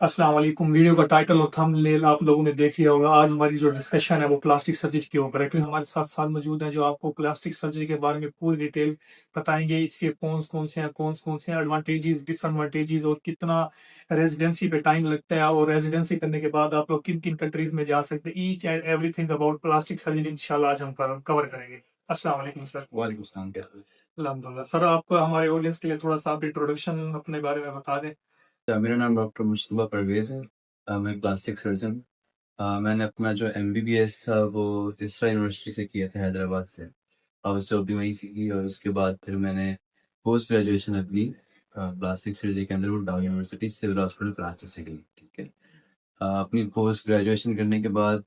अस्सलाम वालेकुम। वीडियो का टाइटल और थंबनेल आप लोगों ने देख लिया होगा। आज हमारी जो डिस्कशन है वो प्लास्टिक सर्जरी के ऊपर है, क्योंकि हमारे साथ साथ मौजूद हैं जो आपको प्लास्टिक सर्जरी के बारे में पूरी डिटेल बताएंगे। इसके कौन से हैं एडवांटेजेस, डिसएडवांटेजेस, और कितना रेजिडेंसी पे टाइम लगता है, और रेजिडेंसी करने के बाद आप लोग किन किन कंट्रीज में जा सकते हैं। Each and everything about plastic surgery इंशाल्लाह आज हम कवर करेंगे। अस्सलाम वालेकुम सर। वालेकुम सलाम। क्या हाल है? अल्हम्दुलिल्लाह सर, आप हमारे ऑडियंस के लिए थोड़ा सा आप इंट्रोडक्शन अपने बारे में बता दें। मेरा नाम डॉक्टर मुश्तबा परवेज़ है। मैं प्लास्टिक सर्जन। मैंने अपना जो एमबीबीएस था वो इसरा यूनिवर्सिटी से किया था, हैदराबाद से, और जॉब भी वहीं से की। और उसके बाद फिर मैंने पोस्ट ग्रेजुएशन अपनी प्लास्टिक सर्जरी के अंदर वो डाउ यूनिवर्सिटी सिविल हॉस्पिटल कराची से की। ठीक है। अपनी पोस्ट ग्रेजुएशन करने के बाद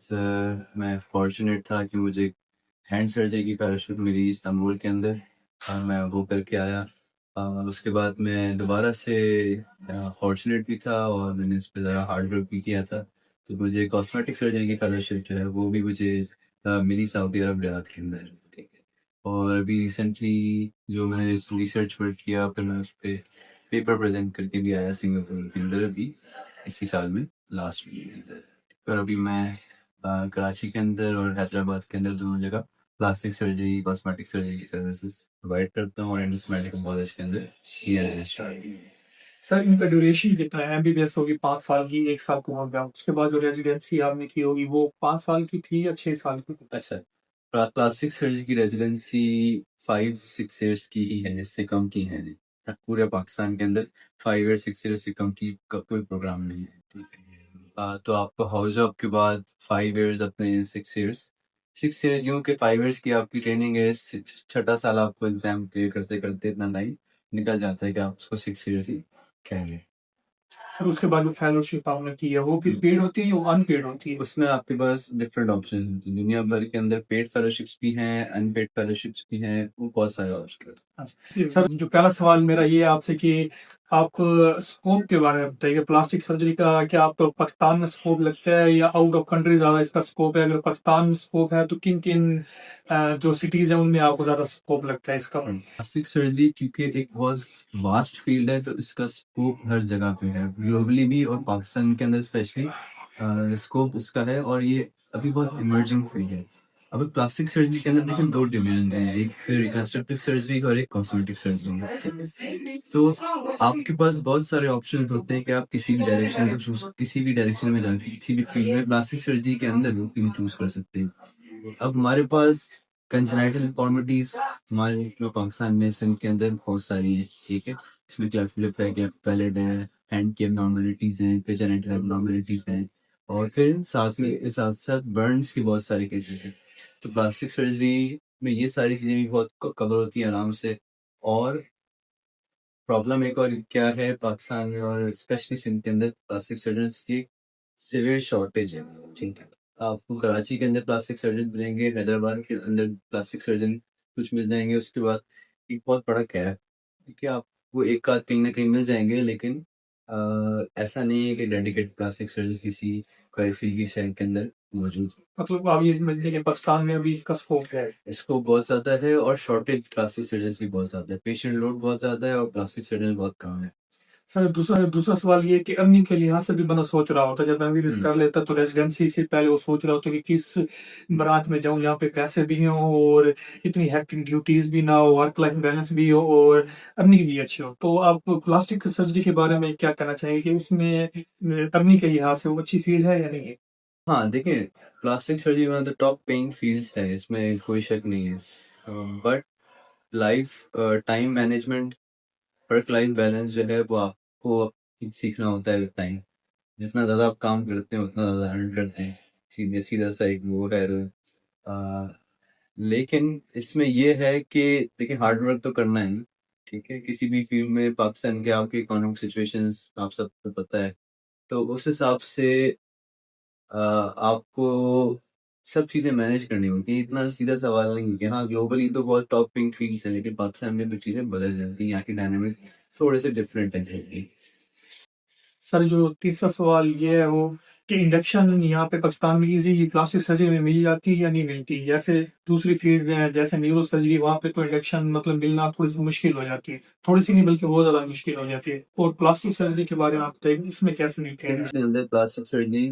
मैं फॉर्चुनेट था कि मुझे हैंड सर्जरी की फेलोशिप मिली इस्तांबुल के अंदर, और मैं वो करके आया। उसके बाद मैं दोबारा से फॉर्चुनेट भी था और मैंने इस पे ज़रा हार्ड वर्क भी किया था, तो मुझे कॉस्मेटिक सर्जरी की फेलोशिप जो है वो भी मुझे मिली सऊदी अरब रियाद के अंदर। ठीक है। और अभी रिसेंटली जो मैंने रिसर्च वर्क किया, फिर मैं उस पर पेपर प्रेजेंट करके भी आया सिंगापुर के अंदर अभी इसी साल में, लास्ट वीक के अंदर। और अभी मैं कराची के अंदर और हैदराबाद के अंदर दोनों जगह प्लास्टिक सर्जरी, कॉस्मेटिक सर्जरी की सर्विसेज प्रोवाइड करता हूँ, और एंडस मेडिकल कॉलेज के अंदर सीएन रजिस्ट्रार। सर, इनका ड्यूरेशन कितना है? एमबीबीएस होगी 5 साल की, 1 साल का हो गया। उसके बाद जो रेजिडेंसी आपने की होगी वो 5 साल की थी या 6 साल की थी? अच्छा, प्लास्टिक सर्जरी की रेजिडेंसी 5-6 ईयर्स की ही है, इससे कम की है नहीं। पूरे पाकिस्तान के अंदर 5 या 6 ईयर्स से कम की का कोई प्रोग्राम नहीं है। ठीक है। तो आपको हाउस जॉब के बाद 5 ईयर्स अपने 6 ईयर्स, 6 ईयर्स यूँ कि 5 ईयर्स की आपकी ट्रेनिंग है, छठा साल आपको एग्जाम क्लियर करते करते इतना टाइम निकल जाता है कि आप उसको 6 ईयर्स ही कह लें। सर, उसके बाद जो फेलोशिप आपने की है वो फिर पेड होती है या अनपेड होती है? उसमें आपके पास डिफरेंट ऑप्शन हैं। दुनिया भर के अंदर पेड फेलोशिप्स भी हैं, अनपेड फेलोशिप्स भी हैं, वो बहुत सारे ऑप्शन हैं। अच्छा, सर जो पहला सवाल मेरा ये है आपसे कि आप स्कोप के बारे में बताइए। प्लास्टिक सर्जरी का क्या आप पाकिस्तान में स्कोप लगता है या आउट ऑफ कंट्री ज्यादा इसका स्कोप है? अगर पाकिस्तान में स्कोप है तो किन किन जो सिटीज है उनमें आपको ज्यादा स्कोप लगता है इसका? प्लास्टिक सर्जरी क्योंकि एक बहुत वास्ट फील्ड है, तो इसका स्कोप हर जगह पे है, ग्लोबली भी और पाकिस्तान के अंदर स्पेशली स्कोप इसका है, और ये अभी बहुत इमर्जिंग फील्ड है। अब प्लास्टिक सर्जरी के अंदर देखिए दो डिवीजन हैं, एक रिकंस्ट्रक्टिव सर्जरी और एक कॉस्मेटिक सर्जरी। तो आपके पास बहुत सारे ऑप्शन होते हैं कि आप किसी भी डायरेक्शन को चूज, किसी भी डायरेक्शन में जाके किसी भी फील्ड में प्लास्टिक सर्जरी के अंदर चूज कर सकते हैं। अब हमारे पास कंजेनाइटल डिफॉर्मिटीज हमारे जो पाकिस्तान में सिंध के अंदर बहुत सारी है। ठीक है। इसमें क्लेफ्ट लिप है, क्लेफ्ट पैलेट है, हैंड की एबनॉर्मलिटीज हैं, फिर जेनेटल एबनॉर्मलिटीज हैं, और फिर साथ में साथ साथ बर्न्स की बहुत सारे केसेस हैं। तो प्लास्टिक सर्जरी में ये सारी चीजें भी बहुत कवर होती हैं आराम से। और प्रॉब्लम एक और क्या है पाकिस्तान में और स्पेशली सिंध के अंदर, प्लास्टिक सर्जन्स की सिवियर शॉर्टेज है। ठीक है। आपको कराची के अंदर प्लास्टिक सर्जन मिलेंगे, हैदराबाद के अंदर प्लास्टिक सर्जन कुछ मिल जाएंगे, उसके बाद एक बहुत बड़ा गैप। ठीक है। आपको एक आध कहीं ना कहीं मिल जाएंगे, लेकिन ऐसा नहीं है कि डेडिकेटेड प्लास्टिक सर्जन किसी फील्ड की साइड के अंदर मौजूद है। मतलब आप ये समझिए कि पाकिस्तान में अभी इसका स्कोप है। इसको बहुत ज़्यादा है, और शॉर्टेज प्लास्टिक सर्जन की बहुत ज़्यादा है, पेशेंट लोड बहुत ज़्यादा है और प्लास्टिक सर्जन बहुत कम है। सर, दूसरा दूसरा सवाल ये कि अर्निंग के लिहाज से भी बंदा सोच रहा होता है। जब एमबीबीएस कर लेता तो रेजिडेंसी से पहले वो सोच रहा होता है कि किस ब्रांच में जाऊं जहाँ पे पैसे भी हों और इतनी हैक्टिक ड्यूटीज भी ना हो, वर्क लाइफ बैलेंस भी हो और अर्निंग भी अच्छी हो। तो आप प्लास्टिक सर्जरी के बारे में क्या कहना चाहेंगे कि उसमें अर्निंग के लिहाज से वो अच्छी फील्ड है या नहीं है? हाँ, देखिए, plastic surgery one of the top paying fields है, इसमें कोई शक नहीं है। But life time management, work life balance जो है वो आपको सीखना होता है विद टाइम। जितना ज़्यादा आप काम करते हैं उतना ज़्यादा अर्न करते हैं, सीधे सीधा सा एक वो है। लेकिन इसमें ये है कि देखिए हार्ड वर्क तो करना है ना। ठीक है। किसी भी फील्ड में पाकिस्तान के आपके इकोनॉमिक सिचुएशंस आप सबको पता है, तो उस हिसाब से आपको सब चीज़ें मैनेज करनी होती हैं। इतना सीधा सवाल नहीं है कि हाँ, ग्लोबली तो बहुत टॉप पिंक फील्ड्स हैं, लेकिन पाकिस्तान में भी चीज़ें बदल जाती हैं, यहाँ की डायनामिक्स थोड़े से डिफरेंट हैं। सर, जो तीसरा सवाल ये है वो कि इंडक्शन यहाँ पे पाकिस्तान में इजी प्लास्टिक सर्जरी में मिल जाती है या नहीं मिलती? जैसे दूसरी फील्ड है जैसे न्यूरो सर्जरी, वहाँ पे तो इंडक्शन मतलब मिलना थोड़ी सी मुश्किल हो जाती है, थोड़ी सी नहीं बल्कि बहुत ज्यादा मुश्किल हो जाती है। और प्लास्टिक सर्जरी के बारे में आप बताइए इसमें कैसे मिलते हैं? सिंध के अंदर प्लास्टिक सर्जरी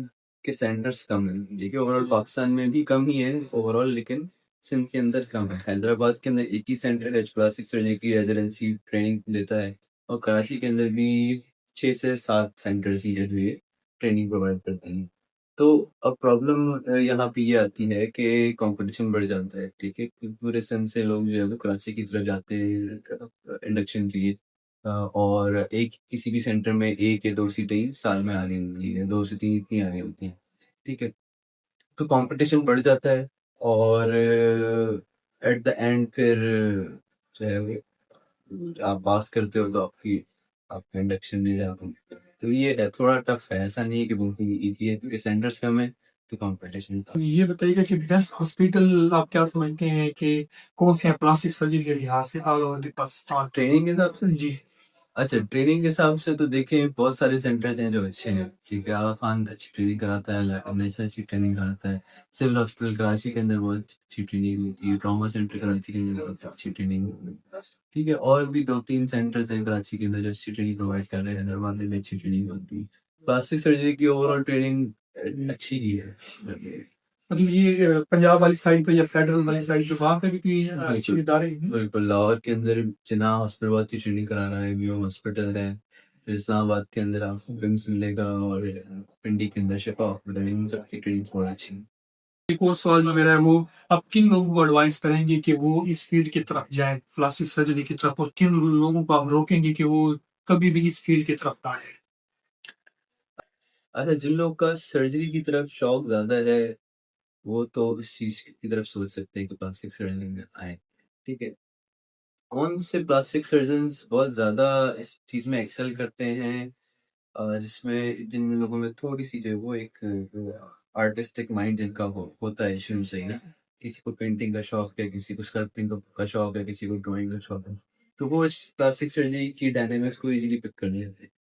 के सेंटर्स कम है। देखिए ओवरऑल पाकिस्तान में भी कम ही है ओवरऑल, लेकिन सिंध के अंदर कम है। हैदराबाद के अंदर एक ही सेंटर है जो प्लास्टिक सर्जरी की रेजिडेंसी ट्रेनिंग देता है, और कराची के अंदर भी 6 से 7 सेंटर्स ही है जो ये ट्रेनिंग प्रोवाइड करते हैं। तो अब प्रॉब्लम यहाँ पे ये आती है कि कंपटीशन बढ़ जाता है, ठीक है, क्योंकि पूरे सिंध से लोग जो है वो कराची की तरफ जाते हैं इंडक्शन के लिए। और एक किसी भी सेंटर में 1 या 2 सीटें ही साल में आ रही होती हैं, 2 से 3 इतनी आ रही होती हैं, ठीक है। तो कंपटीशन बढ़ जाता है, और एट द एंड फिर जो है वो आप पास करते हो तो आपका इंडक्शन मिल जाता है। तो ये है, थोड़ा टफ है, ऐसा नहीं है कि बहुत ही ईज़ी है, क्योंकि सेंटर्स कम है तो कंपटीशन। ये बताइएगा कि बेस्ट हॉस्पिटल आप क्या समझते हैं कि कौन से हैं प्लास्टिक सर्जरी के लिहाज से ऑल ओवर पाकिस्तान? ट्रेनिंग के हिसाब से, जी। अच्छा ट्रेनिंग के हिसाब से तो देखें बहुत सारे सेंटर्स हैं जो अच्छे हैं, ठीक है। आगा खान अच्छी ट्रेनिंग कराता है, नेशनल अच्छी ट्रेनिंग कराता है। सिविल हॉस्पिटल कराची के अंदर बहुत अच्छी ट्रेनिंग होती है। ट्रॉमा सेंटर कराची के अंदर बहुत अच्छी ट्रेनिंग, ठीक है। और भी 2-3 सेंटर्स हैं कराची के अंदर जो अच्छी ट्रेनिंग प्रोवाइड कर रहे हैं। हैदराबाद में भी अच्छी ट्रेनिंग होती है। प्लास्टिक सर्जरी की ओवरऑल ट्रेनिंग अच्छी ही है। मतलब ये पंजाब वाली साइड पे या फेडरल वाली साइड पे वहाँ पे भी कोई अच्छे बिल्कुल इदारे हैं? बिल्कुल, लाहौर के अंदर जिन्ना हॉस्पिटल बहुत अच्छी ट्रेनिंग करा रहा है, व्योम हॉस्पिटल है। फिर इस्लामाबाद के अंदर आपको विम्स मिलेगा, और पिंडी के अंदर शिफा हॉस्पिटल है। इन सबकी ट्रेनिंग बहुत अच्छी है। एक और सवाल जो मेरा है वो, आप किन लोगों को एडवाइस करेंगे कि वो इस फील्ड की तरफ जाएं, प्लास्टिक सर्जरी की तरफ, और किन लोगों को आप रोकेंगे कि वो कभी भी इस फील्ड की तरफ ना आए? अच्छा, जिन लोगों का सर्जरी की तरफ शौक ज़्यादा है, वो तो इस चीज़ की तरफ सोच सकते हैं कि प्लास्टिक सर्जरी में आएँ, ठीक है। कौन से प्लास्टिक सर्जन्स बहुत ज़्यादा इस चीज़ में एक्सेल करते हैं, जिसमें जिन लोगों में थोड़ी-सी जो है वो एक आर्टिस्टिक माइंड जिनका होता है शुरू से ही ना, किसी को पेंटिंग का शौक है, किसी को स्कल्पटिंग का शौक है, किसी को ड्राइंग का शौक है, तो वो इस प्लास्टिक सर्जरी की डायनामिक्स को इजीली पिक कर लेते हैं।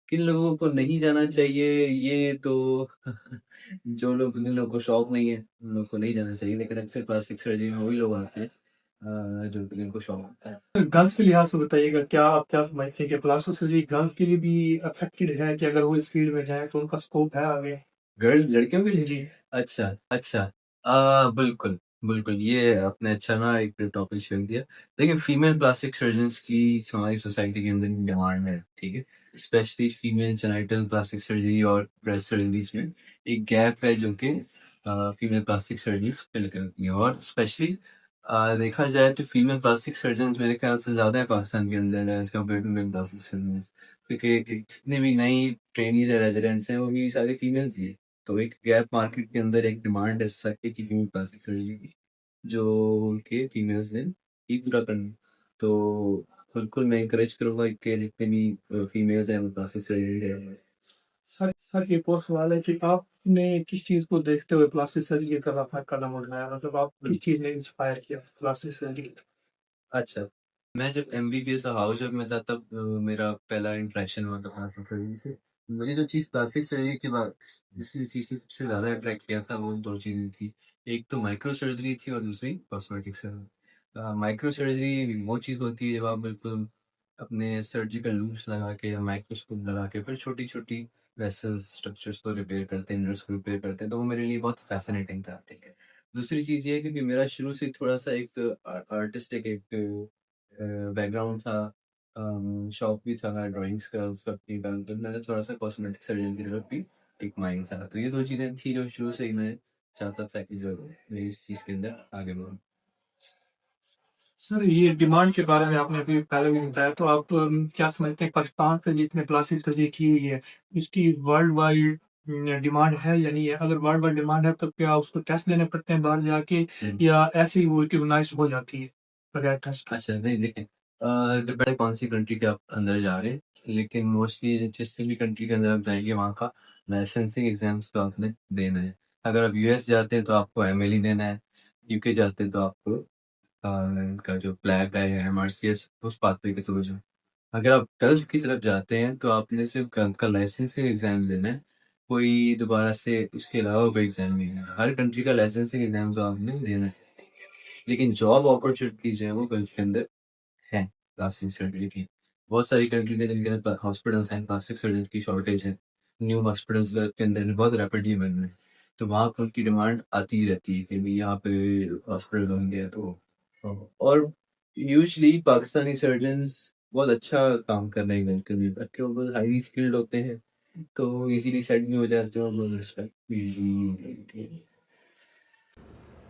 किन लोगों को नहीं जाना चाहिए, ये तो जिन लोगों को शौक नहीं है उन लोगों को नहीं जाना चाहिए, लेकिन अक्सर प्लास्टिक सर्जरी में वही लोग आते हैं जिनको शौक होता है। गर्ल्स के लिहाज से बताइएगा, क्या आप क्या समझते हैं कि प्लास्टिक सर्जरी गर्ल्स के लिए भी अफेक्टेड है कि अगर वो इस फील्ड में जाए तो उनका स्कोप है आगे? गर्ल्स लड़कियों के लिए? जी। अच्छा, अच्छा। बिल्कुल, बिल्कुल, ये आपने अच्छा ना एक टॉपिक छेड़ दिया। देखिए फीमेल प्लास्टिक सर्जन्स की हमारी सोसाइटी के अंदर डिमांड है, ठीक है? Specially female genital plastic surgery और ब्रेस्ट सर्जरीज़ में एक गैप है जो कि फीमेल प्लास्टिक सर्जरीज़ फिल करती हैं, और स्पेशली देखा जाए तो फीमेल प्लास्टिक सर्जन्स मेरे ख्याल से ज़्यादा है पाकिस्तान के अंदर as compare to male plastic surgeons, क्योंकि जितने भी नई ट्रेनीज़ या रेज़िडेंट्स हैं वो भी सारे फीमेल्स ही हैं। तो एक गैप मार्केट के अंदर एक डिमांड है सोसाइटी की फीमेल प्लास्टिक सर्जरी की, जो कि फीमेल्स ने ही पूरा करना। तो बिल्कुल मैं एनकरेज करूँगा कि जितने भी फीमेल्स हैं वो प्लास्टिक सर्जरी करें। सर एक और सवाल है कि आपने किस चीज़ को देखते हुए प्लास्टिक सर्जरी की तरफ अपना कदम उठाया? मतलब आप किस चीज़ ने इंस्पायर किया प्लास्टिक सर्जरी की तरफ? अच्छा, मैं जब एमबीबीएस हाउस जब मैं था तब मेरा पहला इंटरेक्शन हुआ था प्लास्टिक सर्जरी से। मुझे जो चीज़ प्लास्टिक सर्जरी के बाद जिस चीज़ ने सबसे ज़्यादा अट्रैक्ट किया था वो 2 चीज़ें थी। एक तो माइक्रो सर्जरी थी और दूसरी कॉस्मेटिक सर्जरी। माइक्रो सर्जरी वो चीज़ होती है जब आप बिल्कुल अपने सर्जिकल लूप्स लगा के या माइक्रोस्कोप लगा के फिर छोटी-छोटी वेसल्स स्ट्रक्चर्स को रिपेयर करते हैं, नर्व्स को रिपेयर करते हैं, तो वो मेरे लिए बहुत फ़ैसिनेटिंग था, ठीक है। दूसरी चीज़ ये है कि मेरा शुरू से थोड़ा-सा एक आर्टिस्टिक एक बैकग्राउंड था, शौक भी था ड्राइंग्स का, स्कल्पटिंग का, तो मैंने थोड़ा-सा कॉस्मेटिक सर्जन की तरफ भी एक माइंड था। तो ये 2 चीज़ें थी जो शुरू से ही मैं चाहता था कि जो मैं इस चीज़ के अंदर आगे बढ़ूँ। सर ये डिमांड के बारे में आपने अभी पहले भी बताया, तो आप क्या समझते हैं पाकिस्तान से जितने प्लास्टिक सर्जरी की हुई है, इसकी वर्ल्ड वाइड डिमांड है या नहीं है? अगर वर्ल्ड वाइड डिमांड है तो क्या उसको टेस्ट देने पड़ते हैं बाहर जाके, हुँ। या ऐसे ही वो रिकॉग्नाइज्ड हो जाती है बगैर टेस्ट? अच्छा, नहीं देखें, डिपेंड कौन-सी कंट्री के आप अंदर जा रहे हैं, लेकिन मोस्टली जिस भी कंट्री के अंदर आप जाएँगे वहाँ का लाइसेंसिंग एग्ज़ाम्स तो आपने देना है। अगर आप यूएस जाते हैं तो आपको एमएलई देना है, यूके जाते हैं तो आपको इनका जो फ्लैग है या एमआरसीएस उस पाथवे के थ्रू जाओ। अगर आप गल्फ की तरफ जाते हैं तो आपने सिर्फ़ गल्फ का लाइसेंसिंग एग्ज़ाम देना है, कोई दोबारा से उसके अलावा कोई एग्जाम नहीं है। हर कंट्री का लाइसेंसिंग एग्जाम तो आपने देना है, लेकिन जॉब अपॉर्चुनिटी जो है वो गल्फ के अंदर है प्लास्टिक सर्जरी की। बहुत सारी कंट्रीज है जिनके अंदर हॉस्पिटल्स हैं, प्लास्टिक सर्जन की शॉर्टेज है। न्यू हॉस्पिटल्स के अंदर बहुत रैपिडली बन रहे हैं, तो वहाँ पर उनकी डिमांड आती ही रहती है कि भाई यहाँ पे हॉस्पिटल बन गया तो। और यूजली पाकिस्तानी सर्जन्स बहुत अच्छा काम कर रहे हैं गल्फ के अंदर, कि वो बहुत हाईली स्किल्ड होते हैं, तो इजीली सेट भी हो जाते हैं और बहुत रिस्पेक्ट भी मिलती है।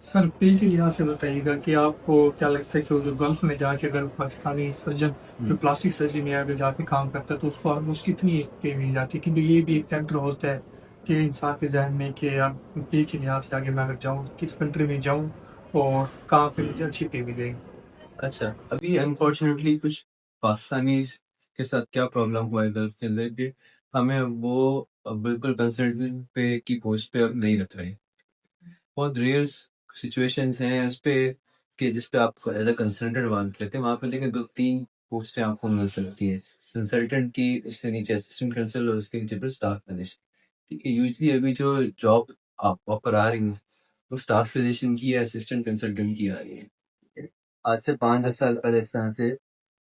सर पे के लिहाज से बताइएगा कि आपको क्या लगता है कि वो जो गल्फ में जाके अगर पाकिस्तानी सर्जन जो प्लास्टिक सर्जरी में अगर जाके काम करता है तो उसको ऑलमोस्ट कितनी पे मिल जाती है, क्योंकि ये भी एक फैक्टर होता है कि इंसान के जहन में कि आप पे के लिहाज से आगे मैं अगर जाऊँ किस कंट्री में जाऊँ और कहाँ पे मुझे अच्छी पे मिलेगी। अच्छा, अभी अनफॉर्चुनेटली कुछ पाकिस्तानीज़ के साथ क्या प्रॉब्लम हुआ है गल्फ के अंदर कि हमें वो बिल्कुल कंसल्टेंट पे की पोस्ट पे अब नहीं रख रहे। बहुत रेयर सिचुएशंस हैं इस पे कि जिस पे आप एज अ कंसल्टेंट मान लेते हैं, वहाँ पे लेकिन 2-3 पोस्टें आपको मिल सकती हैं। कंसल्टेंट की इससे नीचे असिस्टेंट कंसल्टेंट और उसके नीचे फिर स्टाफ फिजिशियन। ठीक है, यूजुअली अभी जो जॉब आप ऑफर आ रही है वो स्टाफ फिजिशियन की या असिस्टेंट कंसल्टेंट की आ रही है। आज से 5-10 साल पहले इस तरह से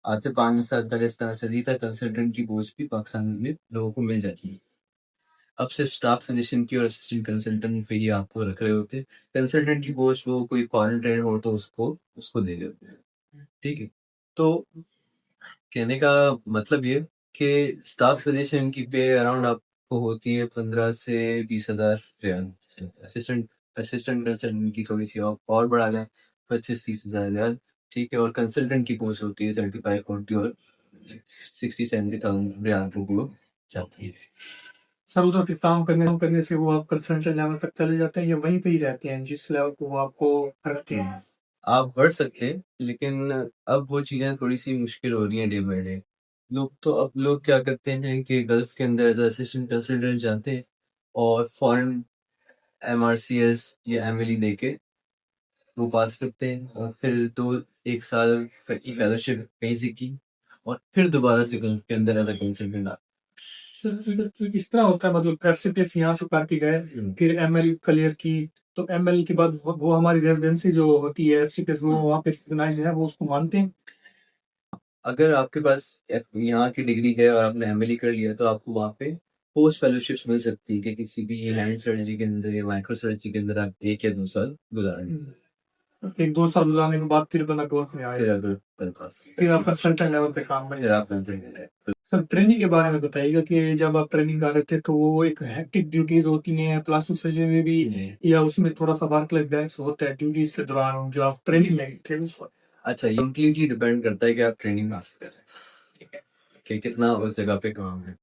आज से 5-10 साल पहले इस तरह से नहीं था, कंसल्टेंट की पोस्ट भी पाकिस्तान में लोगों को मिल जाती है। अब सिर्फ स्टाफ फिजिशियन की और असिस्टेंट कंसल्टेंट पे ही आपको रख रहे होते हैं। कंसल्टेंट की पोस्ट वो कोई फॉरेन ट्रेनर हो तो उसको उसको दे रहे होते हैं। ठीक है, तो कहने का मतलब ये कि स्टाफ फिजिशियन की पे अराउंड आपको होती है 15 से 20,000 रियाल। असिस्टेंट असिस्टेंट कंसल्टेंट की थोड़ी सी और बढ़ा लें, 25-30,000 रियाल। ठीक है, और कंसल्टेंट की पोस्ट होती है 35-40 और 60-70,000 रियाल तक वो जाती है। सर उधर पे काम करने से वो आप कंसल्टेंट लेवल तक चले जाते हैं या वहीं पे ही रहते हैं जिस लेवल को वो आपको रखते हैं। आप बढ़ सकते हैं, लेकिन अब वो चीज़ें थोड़ी सी मुश्किल हो रही हैं डे बाय डे। लोग क्या करते हैं कि गल्फ के अंदर एज असिस्टेंट कंसल्टेंट जाते हैं और फॉरेन MRCS या MLE दे के वो पास करते हैं, और फिर 1 साल की फेलोशिप कहीं से की और फिर दोबारा से गल्फ के अंदर एज अ कंसल्टेंट आ। सर इस तरह होता है, मतलब एफसीपीएस यहाँ से करके गए फिर एमएल क्लियर की, तो एमएल के बाद वो हमारी रेजिडेंसी जो होती है एफसीपीएस वो वहाँ पे रिकॉग्नाइज्ड है, वो उसको मानते हैं। अगर आपके पास यहाँ की डिग्री है और आपने MLE कर लिया तो आपको वहाँ पे पोस्ट फेलोशिप्स मिल सकती है कि किसी भी हैंड सर्जरी के अंदर या माइक्रो सर्जरी के अंदर आप 1 या 2 साल गुजारें। 1-2 साल गुजारने के बाद फिर बंदा ग्रोथ में आए, फिर अगर कर पास फिर आप कंसल्टेंट लेवल पे काम में। फिर आप कंसल्टेंट। सर ट्रेनिंग के बारे में बताइएगा कि जब आप ट्रेनिंग कर रहे थे तो वो एक हेक्टिक ड्यूटीज होती हैं प्लास्टिक सर्जरी में भी, या उसमें थोड़ा सा वर्क लाइफ बैलेंस होता है ड्यूटीज के दौरान जो आप ट्रेनिंग में थे उस वक्त? अच्छा, ये कम्प्लीटली डिपेंड करता है कि आप ट्रेनिंग में कर रहे हैं, ठीक है, कि कितना उस जगह पे काम है।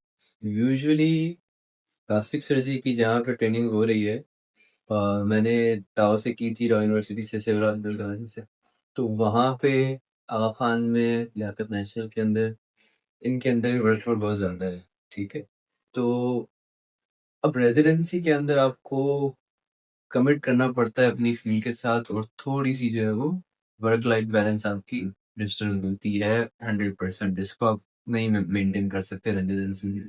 यूजुअली प्लास्टिक सर्जरी की जहाँ पे ट्रेनिंग हो रही है, मैंने टाओ से की थी, रॉयल यूनिवर्सिटी से, सिविल हॉस्पिटल कराची से, तो वहाँ पे आगा खान में, लियाकत नेशनल के अंदर, इनके अंदर वर्कलोड बहुत ज़्यादा है। ठीक है, तो अब रेजिडेंसी के अंदर आपको कमिट करना पड़ता है अपनी फील्ड के साथ, और थोड़ी सी जो है वो वर्क लाइफ बैलेंस आपकी डिस्टर्ब मिलती है 100%, जिसको आप नहीं मेंटेन कर सकते रेजिडेंसी में,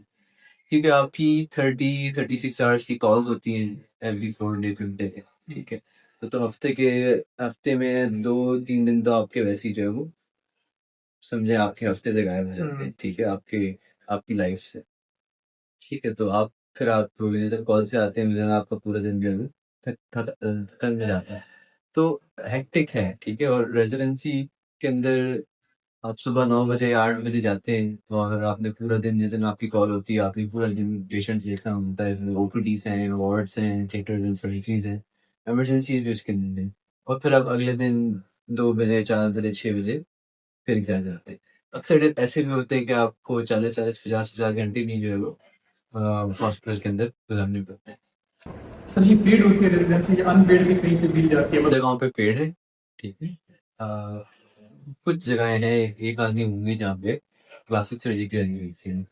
क्योंकि आपकी 30-36 आवर्स की कॉल होती हैं एवरी 4 डे 5 डे। ठीक है, तो हफ्ते में 2-3 दिन तो आपके वैसे ही जो है वो समझे आपके हफ्ते से गायब हो जाते हैं। ठीक है, आपकी लाइफ से। ठीक है, तो आप जैसे कॉल से आते हैं, मुझे आपका पूरा दिन जो है वो थक में जाता है, तो हेक्टिक है। ठीक है, और रेजिडेंसी के अंदर आप सुबह 9 बजे 8 बजे जाते हैं, तो अगर आपने पूरा दिन, जिस दिन आपकी कॉल होती है, आपने पूरा दिन पेशेंट्स देखना होता है, OPDs हैं, वार्ड्स हैं, थिएटर्स हैं, सर्जरीज हैं, इमरजेंसी भी उसके अंदर है, और फिर आप अगले दिन 2 बजे 4 बजे 6 बजे फिर घर जाते हैं। अक्सर ऐसे भी होते हैं कि आपको 40-40 50-50 घंटे भी जो है वो हॉस्पिटल के अंदर गुजारने पड़ते हैं। सर ये पेड होती है रेजिडेंसी या अनपेड भी कहीं पे मिल जाती है? जगहों पे पेड़ है। ठीक है, अ, कुछ जगहें हैं, एक आदमी होंगे जहाँ पे प्लास्टिक सर्जरी की रेजिडेंसी है।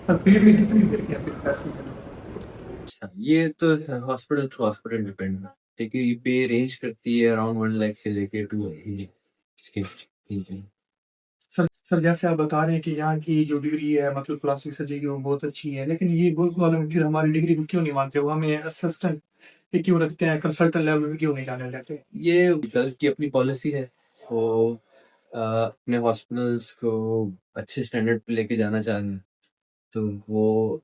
सर पेड में कितनी देती है फिर पैसे? अच्छा, ये तो हॉस्पिटल टू हॉस्पिटल डिपेंड है। ठीक है, ये पे रेंज करती है अराउंड 1 लाख से लेके 2 लाख इसके। ठीक है, सर जैसे आप बता रहे हैं कि यहाँ की जो डिग्री है मतलब प्लास्टिक सर्जरी की वो बहुत अच्छी है, लेकिन ये बहुत वाले फिर हमारी डिग्री को क्यों नहीं मानते? वो हमें असिस्टेंट पे क्यों रखते हैं, कंसल्टेंट लेवल पे क्यों नहीं जाने देते? ये गल्फ की अपनी पॉलिसी है। वो अपने हॉस्पिटल्स को अच्छे स्टैंडर्ड पे लेके जाना चाह रहे हैं। तो वो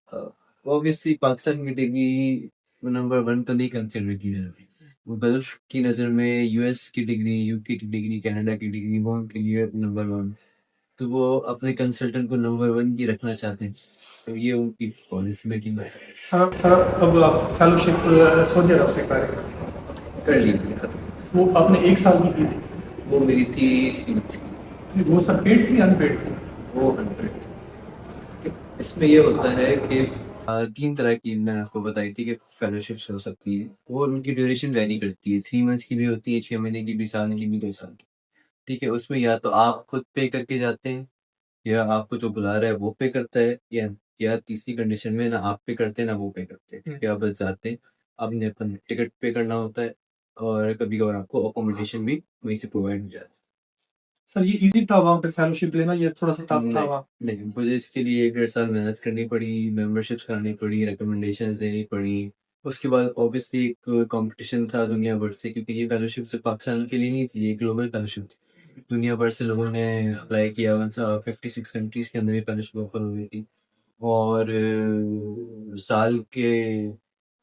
ऑब्वियसली पाकिस्तान की डिग्री नंबर वन तो नहीं कंसिडर की जाती। वो गल्फ की नज़र में यूएस की डिग्री, यूके की डिग्री, कनाडा की डिग्री वो उनके लिए नंबर वन। तो वो अपने कंसल्टेंट को नंबर वन की रखना चाहते हैं। तो ये उनकी पॉलिसी मेकिंग है। सर अब आप फेलोशिप सऊदी अरब से कर रहे हैं, कर ली मैंने खत्म। वो आपने 1 साल की थी? वो मेरी थी 3 months की। वो सर पेड थी अनपेड थी? वो 100 इसमें ये होता है कि 3 तरह की मैंने आपको बताई थी कि फेलोशिप्स हो सकती है। वो उनकी ड्यूरेशन वेरी करती है। 3 months की भी होती है, 6 महीने की भी, साल की भी, 2 साल की। ठीक है, उसमें या तो आप खुद पे करके जाते हैं या आपको जो बुला रहा है वो पे करता है, या तीसरी कंडीशन में ना आप पे करते हैं ना वो पे करते हैं। ठीक है, आप बस जाते हैं, आपने अपना टिकट पे करना होता है और कभी कभार आपको अकोमोडेशन भी वहीं से प्रोवाइड हो जाता है। सर ये इजी था वहाँ पे फेलोशिप लेना, ये थोड़ा सा टफ था नहीं वहाँ? नहीं, मुझे इसके लिए 1 डेढ़ साल मेहनत करनी पड़ी, मेंबरशिप्स करानी पड़ी, रिकमेंडेशंस देनी पड़ी। उसके बाद ऑब्वियसली एक कंपटीशन था दुनिया भर से, क्योंकि ये फेलोशिप सिर्फ पाकिस्तान के लिए नहीं थी, ये ग्लोबल फेलोशिप थी। दुनिया भर से लोगों ने अप्लाई किया हुआ था। 56 कंट्रीज के अंदर ये फेलोशिप ऑफर हुई थी। और साल के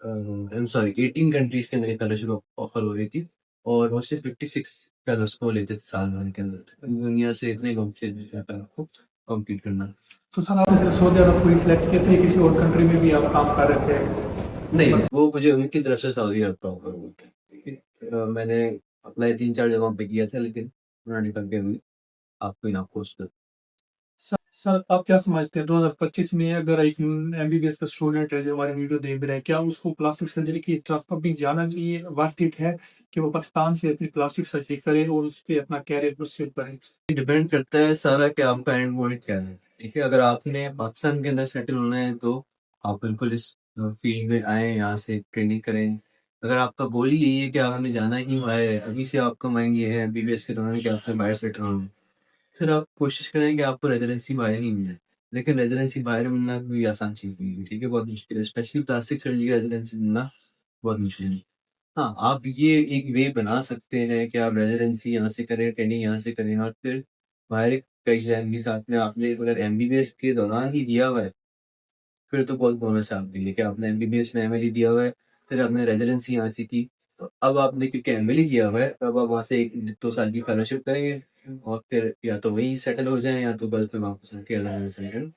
आई एम सॉरी 18 कंट्रीज के अंदर ये फेलोशिप ऑफर हो रही थी। और वो सिर्फ 56 फेलोज को लेते थे साल भर के अंदर। दुनिया से इतने लोग थे जहाँ पर आपको कम्पीट करना। तो सर आपने सिर्फ सऊदी अरब को ही सिलेक्ट किया था या किसी और कंट्री में भी आप काम कर रहे थे? नहीं, वो मुझे उनकी तरफ से सऊदी अरब का ऑफर हुआ था। ठीक है, मैंने अप्लाई 3-4 जगहों पे किया था, लेकिन उन्होंने कहा कि अभी आपको यहाँ पोस्ट कर। सर आप क्या समझते हैं 2025 में अगर एक एमबीबीएस का स्टूडेंट है जो हमारी वीडियो देख रहा है, क्या उसको प्लास्टिक सर्जरी की तरफ अभी जाना चाहिए? वर्थ इट है कि वो पाकिस्तान से अपनी प्लास्टिक सर्जरी करे और उस पर अपना कैरियर परस्यू करे? डिपेंड करता है सारा कि आपका एंड गोल क्या है। ठीक है, अगर आपने पाकिस्तान के अंदर सेटल होना है तो आप बिल्कुल इस फील्ड में आए, यहाँ से ट्रेनिंग करें। अगर आपका गोल ही यही है कि आपने जाना ही बाहर है, अभी से आपका माइंड ये है एमबीबीएस के दौरान कि आपने बाहर सेटल होना है, फिर आप कोशिश करें कि आपको रेजिडेंसी बाहर ही मिले। लेकिन रेजिडेंसी बाहर मिलना कोई आसान चीज़ नहीं है। ठीक है, बहुत मुश्किल है, स्पेशली प्लास्टिक सर्जरी की रेजिडेंसी मिलना बहुत मुश्किल है। हाँ, आप ये एक वे बना सकते हैं कि आप रेजिडेंसी यहाँ से करें, ट्रेनिंग यहाँ से करें और फिर बाहर का एग्जाम भी साथ में आपने अगर एमबीबीएस के दौरान ही दिया हुआ है, फिर तो बहुत बोनस है आपके लिए कि आपने एमबीबीएस में एमएलई दिया हुआ है, फिर आपने रेजिडेंसी यहाँ से की। तो अब आपने क्योंकि एमएलई दिया हुआ है, अब आप वहाँ से 1-2 साल की फेलोशिप करेंगे और फिर या तो वहीं सेटल हो जाएं या तो गल्फ में वापस आके अलग सेटल।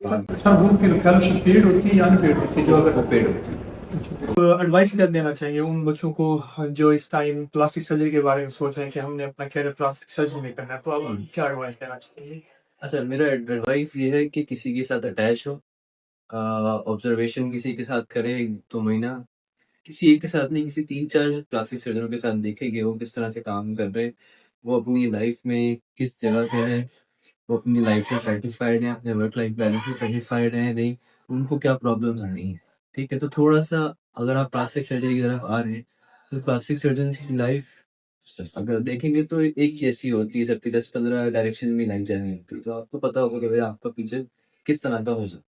सर वो फिर फेलोशिप पेड होती है या अनपेड होती है जो वो अगर पेड होती है। एडवाइस क्या देना चाहिए उन बच्चों को जो इस टाइम प्लास्टिक सर्जरी के बारे में सोच रहे हैं कि हमने अपना कैरियर प्लास्टिक सर्जरी में करना है, तो अब क्या एडवाइस देना चाहिए? अच्छा, मेरा एडवाइस ये है कि किसी के साथ अटैच हो, ऑब्जर्वेशन किसी के साथ करें 1-2 महीना, किसी एक के साथ नहीं, किसी 3-4 प्लास्टिक सर्जनों के साथ देखें कि वो किस तरह से काम कर रहे हैं, वो अपनी लाइफ में किस जगह पे है, वो अपनी लाइफ से सेटिस्फाइड है, अपने वर्क लाइफ बैलेंस से सेटिस्फाइड है नहीं, उनको क्या प्रॉब्लम आ रही है। ठीक है, तो थोड़ा सा अगर आप प्लास्टिक सर्जरी की तरफ आ रहे हैं तो प्लास्टिक सर्जन की लाइफ अगर देखेंगे तो एक ही जैसी होती है, सबकी 10-15 डायरेक्शन में लाइफ जानी होती है। तो आपको पता होगा कि भाई आपका फ्यूचर किस तरह का हो सकता है।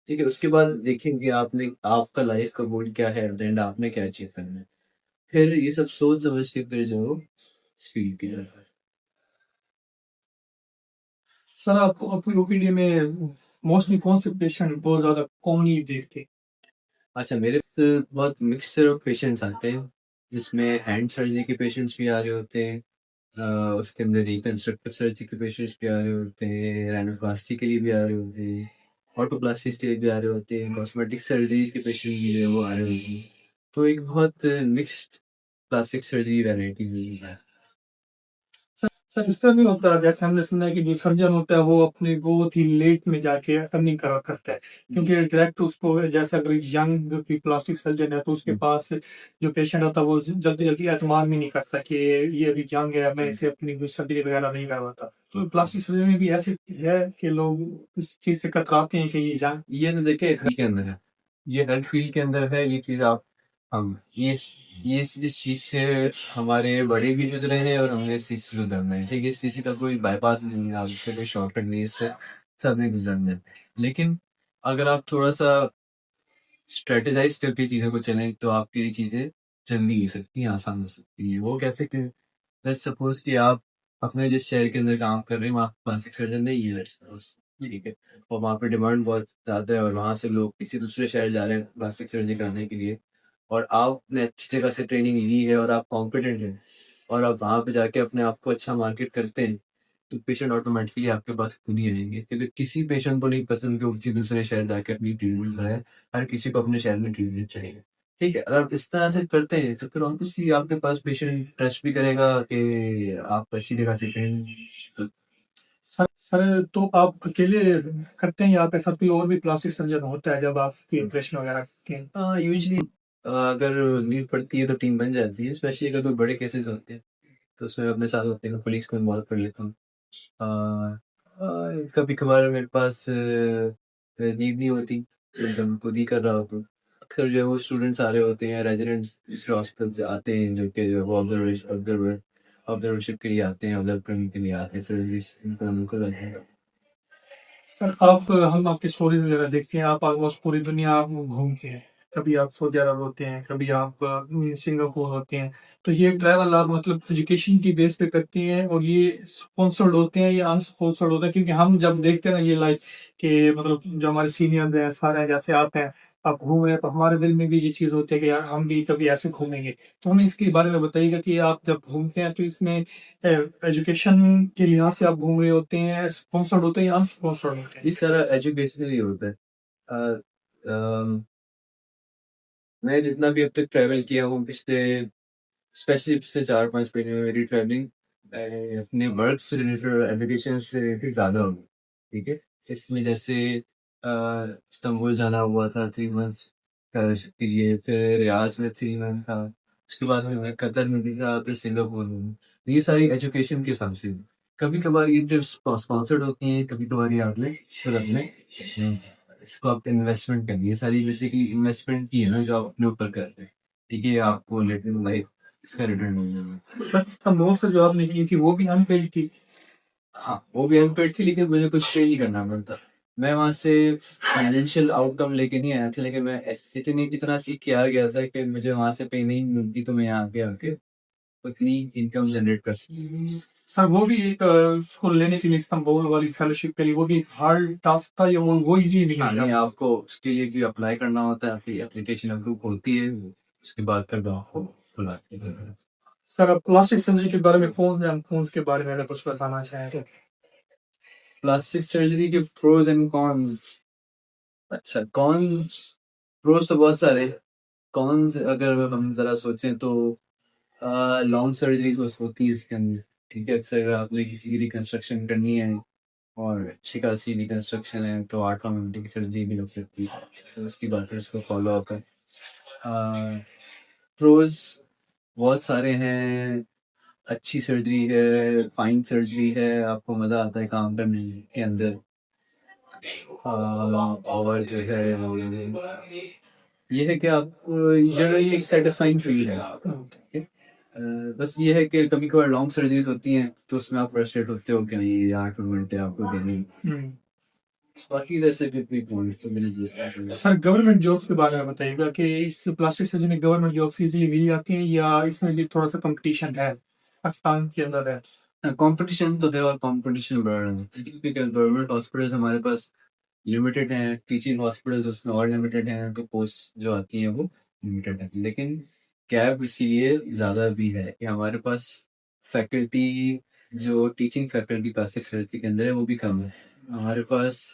ठीक है, उसके बाद देखेंगे आपने आपका लाइफ का गोल क्या है एंड आपने क्या अचीव करना है, फिर ये सब सोच समझ के फिर जो इस फील्ड की तरफ है। सर आपको अपनी ओपीनियन में मोस्टली कौन से पेशेंट बहुत ज्यादा कॉमनली देखते हैं? अच्छा, मेरे पास बहुत मिक्सचर ऑफ पेशेंट्स आते हैं, जिसमें हैंड सर्जरी के पेशेंट्स भी आ रहे होते हैं, उसके अंदर रिकंस्ट्रक्टिव सर्जरी के पेशेंट्स भी आ रहे होते हैं, रैनोप्लास्टी के लिए भी आ रहे होते हैं, ऑर्थोप्लास्टी के लिए भी आ रहे होते हैं, कॉस्मेटिक सर्जरीज के पेशेंट भी जो है वो आ रहे होते हैं। तो एक बहुत मिक्स्ड प्लास्टिक सर्जरी वैरायटी हुई है। सर इस तरह नहीं होता जैसे हमने सुना है कि जो सर्जन होता है वो अपने बहुत ही लेट में जाके अर्निंग करा करता है, क्योंकि डायरेक्ट उसको जैसे अगर यंग भी प्लास्टिक सर्जन है तो उसके पास जो पेशेंट होता है वो जल्दी जल्दी एतमाद भी नहीं करता कि ये अभी यंग है, मैं इसे अपनी सर्जरी वगैरह नहीं करवाता। तो प्लास्टिक सर्जरी में भी ऐसे है कि लोग इस चीज से कतराते हैं कि ये यंग। ये तो देखिए हर के अंदर है, ये हर फील्ड के अंदर है ये चीज़। आप हम ये इस चीज से हमारे बड़े भी गुजरे हैं और हमें इस चीज से गुजरना है। ठीक है, इस चीज का कोई बाईपास नहीं है, इससे कोई शॉर्टकट नहीं है, इससे सबने गुजरना है। लेकिन अगर आप थोड़ा सा स्ट्रेटेजाइज करके चीज़ों को चलें तो आपके लिए चीज़ें जल्दी हो सकती हैं, आसान हो सकती हैं। वो कैसे कि लेट्स सपोज कि आप अपने जिस शहर के अंदर काम कर रहे हैं वहाँ प्लास्टिक सर्जन नहीं है, लेट्स सपोज, ठीक है, और वहाँ पे डिमांड बहुत ज़्यादा है और वहाँ से लोग किसी दूसरे शहर जा रहे हैं प्लास्टिक सर्जरी कराने के लिए, और आपने अच्छी जगह से ट्रेनिंग ली है और आप कॉम्पिटेंट हैं और आप वहाँ पे जाके अपने आप को अच्छा मार्केट करते हैं, तो पेशेंट ऑटोमेटिकली आपके पास खुद ही आएंगे, क्योंकि किसी पेशेंट को नहीं पसंद कि वो किसी दूसरे शहर जाके अपनी ट्रीटमेंट कराए। हर किसी को अपने शहर में ट्रीटमेंट चाहिए। ठीक है, अगर आप इस तरह से करते हैं तो फिर ऑब्वियसली आपके पास पेशेंट ट्रस्ट भी करेगा कि आप अच्छी जगह से ट्रेन। सर तो आप अकेले करते हैं या आपके साथ कोई और भी प्लास्टिक सर्जन होता है जब आपकी ऑपरेशन वगैरह करते हैं? यूजली अगर नीड पड़ती है तो टीम बन जाती है, स्पेशली अगर कोई बड़े केसेस होते हैं तो उसमें अपने साथ होते हैं पुलिस को इन्वॉल्व कर लेता हूँ। कभी कभार मेरे पास नीड नहीं होती तो एकदम खुद ही कर रहा होता हूँ। अक्सर जो है वो स्टूडेंट्स आ रहे होते हैं, रेजिडेंट्स दूसरे हॉस्पिटल से आते हैं जो कि वो ऑब्जर्वेशन के लिए आते हैं, ऑब्जर्व करने के लिए आते हैं सर्विस इनको उनको लगता है। सर आप हम आपकी स्टोरीज वगैरह देखते हैं, आप ऑलमोस्ट पूरी दुनिया आप घूमते हैं। कभी आप सऊदी अरब होते हैं, कभी आप सिंगापुर होते हैं। तो ये ट्रैवल आप मतलब एजुकेशन की बेस पे करते हैं और ये स्पॉन्सर्ड होते हैं या अनस्पॉन्सर्ड होते हैं? क्योंकि हम जब देखते हैं ना ये लाइफ के मतलब जो हमारे सीनियर हैं सारे हैं, जैसे आप हैं, आप घूम रहे हैं, तो हमारे दिल में भी ये चीज होती है कि यार हम भी कभी ऐसे घूमेंगे। तो हमें इसके बारे में बताइएगा कि आप जब घूमते हैं तो इसमें एजुकेशन के लिहाज से आप घूम रहे होते हैं, स्पॉन्सर्ड होते हैं या अनस्पॉन्सर्ड होते हैं? इस सारा एजुकेशन ही होता है। अ, अम, मैं जितना भी अब तक ट्रैवल किया हूँ पिछले स्पेशली पिछले 4-5 महीने में मेरी ट्रैवलिंग अपने वर्क से रिलेटेड एप्लीकेशन से रिलेटेड ज़्यादा होगी। ठीक है, इसमें जैसे इस्तांबुल जाना हुआ था 3 मंथ्स का के लिए, फिर रियाज में 3 मंथ था, उसके बाद में मैं कतर में भी था, फिर सिंगापुर में भी। तो ये सारी एजुकेशन के साथ थी। कभी कभार ये ट्रिप स्पॉन्सर्ड होती हैं, कभी कभार ये आपने खुद अपने इसको आप इन्वेस्टमेंट करनी है, सारी बेसिकली इन्वेस्टमेंट की है ना जो आप अपने ऊपर कर रहे हैं। ठीक है, आपको लेटर लाइफ इसका रिटर्न मिल जाएगा। सर इस्तांबुल से जो आपने की थी वो भी अनपेड थी? हाँ, वो भी अनपेड थी लेकिन मुझे कुछ पे नहीं करना पड़ता। मैं वहाँ से फाइनेंशियल आउटकम लेके नहीं आया था, लेकिन मैं इतनी इतना सीख के आ गया था कि मुझे वहाँ से पे नहीं मिलती तो मैं यहाँ पे आके उतनी इनकम जनरेट कर सकती। सर वो भी एक उसको लेने के लिए इस्तांबुल वाली फेलोशिप के लिए वो भी हार्ड टास्क था या वो इजी हाँ, निकल नहीं गया? आपको उसके लिए भी अप्लाई करना होता है, आपकी एप्लीकेशन अप्रूव होती है, उसके बाद फिर आपको बुलाते हैं। सर अब प्लास्टिक सर्जरी के बारे में फोन के बारे में अगर कुछ बताना चाहें तो? प्लास्टिक सर्जरी के प्रोज एंड कॉन्स। अच्छा, कॉन्स प्रोज तो बहुत सारे। कॉन्स अगर हम जरा सोचें तो लॉन्ग सर्जरीज होती है इसके अंदर। ठीक है, अक्सर अगर आपने किसी की रिकंस्ट्रक्शन करनी है और अच्छी खासी रिकंस्ट्रक्शन है तो 8 घंटे की सर्जरी भी लग सकती है, तो उसकी बात है, उसको फॉलो अप है। प्रोज बहुत सारे हैं। अच्छी सर्जरी है, फाइन सर्जरी है, आपको मज़ा आता है काम करने के अंदर। और जो है ये है कि आपको जनरली एक सेटिस्फाइंग फील है। ठीक है? बस ये है कि कभी कभार लॉन्ग सर्जरीज होती हैं तो उसमें आप फ्रस्ट्रेट होते हो कि ये 8 घंटे आपको देने। बाकी वैसे भी कोई पॉइंट तो मेरे जी। सर गवर्नमेंट जॉब्स के बारे में बताइएगा कि इस प्लास्टिक सर्जरी में गवर्नमेंट जॉब्स इजीली मिल जाती हैं या इसमें भी थोड़ा सा कंपटीशन है पाकिस्तान के अंदर है? कंपटीशन तो है और कंपटीशन बढ़ रहा है, क्योंकि गवर्नमेंट हॉस्पिटल्स हमारे पास लिमिटेड हैं, टीचिंग हॉस्पिटल्स उसमें और लिमिटेड हैं, तो पोस्ट जो आती हैं वो लिमिटेड है। लेकिन गैप इसीलिए ज़्यादा भी है कि हमारे पास फैकल्टी, जो टीचिंग फैकल्टी प्लास्टिक सर्जरी के अंदर है वो भी कम है। हमारे पास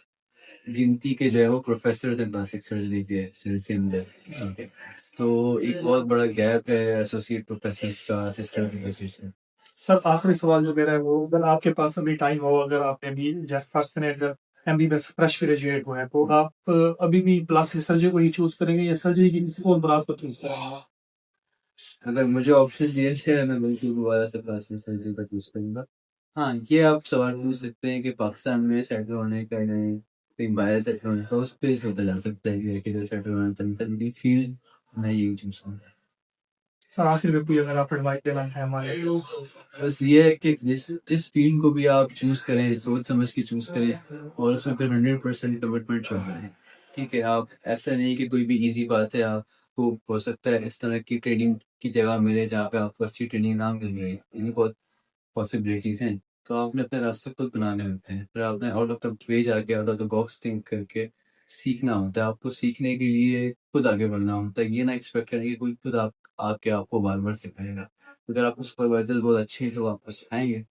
गिनती के जो है वो प्रोफेसर थे प्लास्टिक सर्जरी के सिर्फ के अंदर। ठीक है, तो एक बहुत बड़ा गैप है एसोसिएट प्रोफेसर का, असिस्टेंट प्रोफेसर का। सर आखिरी सवाल जो मेरा है वो, अगर आपके पास अभी टाइम हो, अगर आपने भी जस्ट फर्स्ट ईयर अगर एमबीबीएस फ्रेश ग्रेजुएट हुए हैं तो आप अभी भी प्लास्टिक सर्जरी को ही चूज करेंगे या सर्जरी की किसी और ब्रांच को चूज करेंगे? अगर मुझे ऑप्शन दिए थे मैं बिल्कुल दोबारा से प्लास्टिक सर्जरी का चूज करूंगा। हाँ, ये आप सवाल पूछ सकते हैं कि पाकिस्तान में सेटल होने का नहीं, कहीं बाहर सेटल होने का, उस पे होता जा सकता है कि किधर सेटल होना चाहता है। फील्ड मैं यही चूज करूँगा। सर आखिर में कोई अगर आप एडवाइस देना है हमारे बस ये है कि जिस फील्ड को भी आप चूज करें सोच समझ के चूज करें और उसमें फिर 100% कमिटमेंट शो करें। ठीक है, आप ऐसा नहीं कि कोई भी इजी बात है आपको हो सकता है इस तरह की ट्रेनिंग की जगह मिले जहाँ पे आपको अच्छी ट्रेनिंग ना मिल रही है, ये भी बहुत पॉसिबिलिटीज हैं। तो आपने अपने रास्ते खुद बनाने होते हैं, फिर आपने आउट ऑफ द वे जाके out of the box think करके सीखना होता है। आपको सीखने के लिए खुद आगे बढ़ना होता है, ये ना एक्सपेक्ट करें कि कोई खुद आके आपको बार बार सिखाएगा। अगर आपको सुपरवाइजर बहुत अच्छे हैं तो वो आपको सिखाएंगे,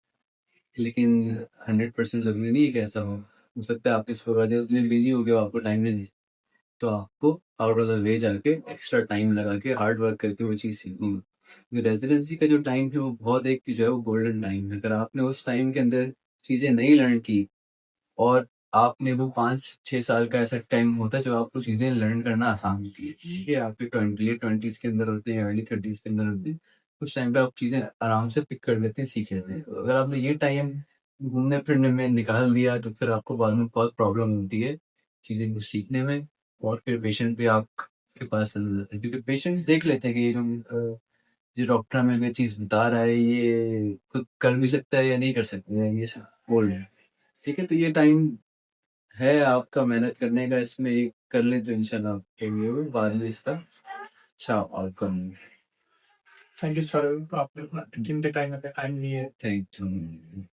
लेकिन 100% जरूरी नहीं है कि ऐसा हो सकता है आपके सुपरवाइजर इतने बिजी हो गए वो आपको टाइम नहीं दे, तो आपको आउट ऑफ द वे जाके एक्स्ट्रा टाइम लगा के हार्ड वर्क करके वो चीज़ सीखनी है। रेजिडेंसी का जो टाइम है वो बहुत एक जो है वो गोल्डन टाइम है। अगर आपने उस टाइम के अंदर चीज़ें नहीं लर्न की और आपने वो 5-6 साल का ऐसा टाइम होता है जो आपको चीज़ें लर्न करना आसान होती है। ठीक है, आपके लेट 20s के अंदर होते हैं, अर्ली 30s के अंदर होते हैं, उस टाइम पे आप चीज़ें आराम से पिक कर लेते हैं, सीख लेते हैं। अगर आपने ये टाइम घूमने फिरने में निकाल दिया तो फिर आपको बाद में बहुत प्रॉब्लम होती है चीज़ें को सीखने में, और फिर पेशेंट भी आपके पास नहीं रहता है, क्योंकि पेशेंट्स देख लेते हैं कि ये डॉक्टर हमें कोई चीज़ बता रहा है ये खुद कर भी सकता है या नहीं कर सकता है, ये सब बोल रहे हैं। ठीक है, तो ये टाइम है आपका मेहनत करने का, इसमें एक कर लें तो इंशाल्लाह आपके लिए बाद में इसका अच्छा आउटकम। थैंक यू सर आपने कीमती टाइम दिए थैंक यू।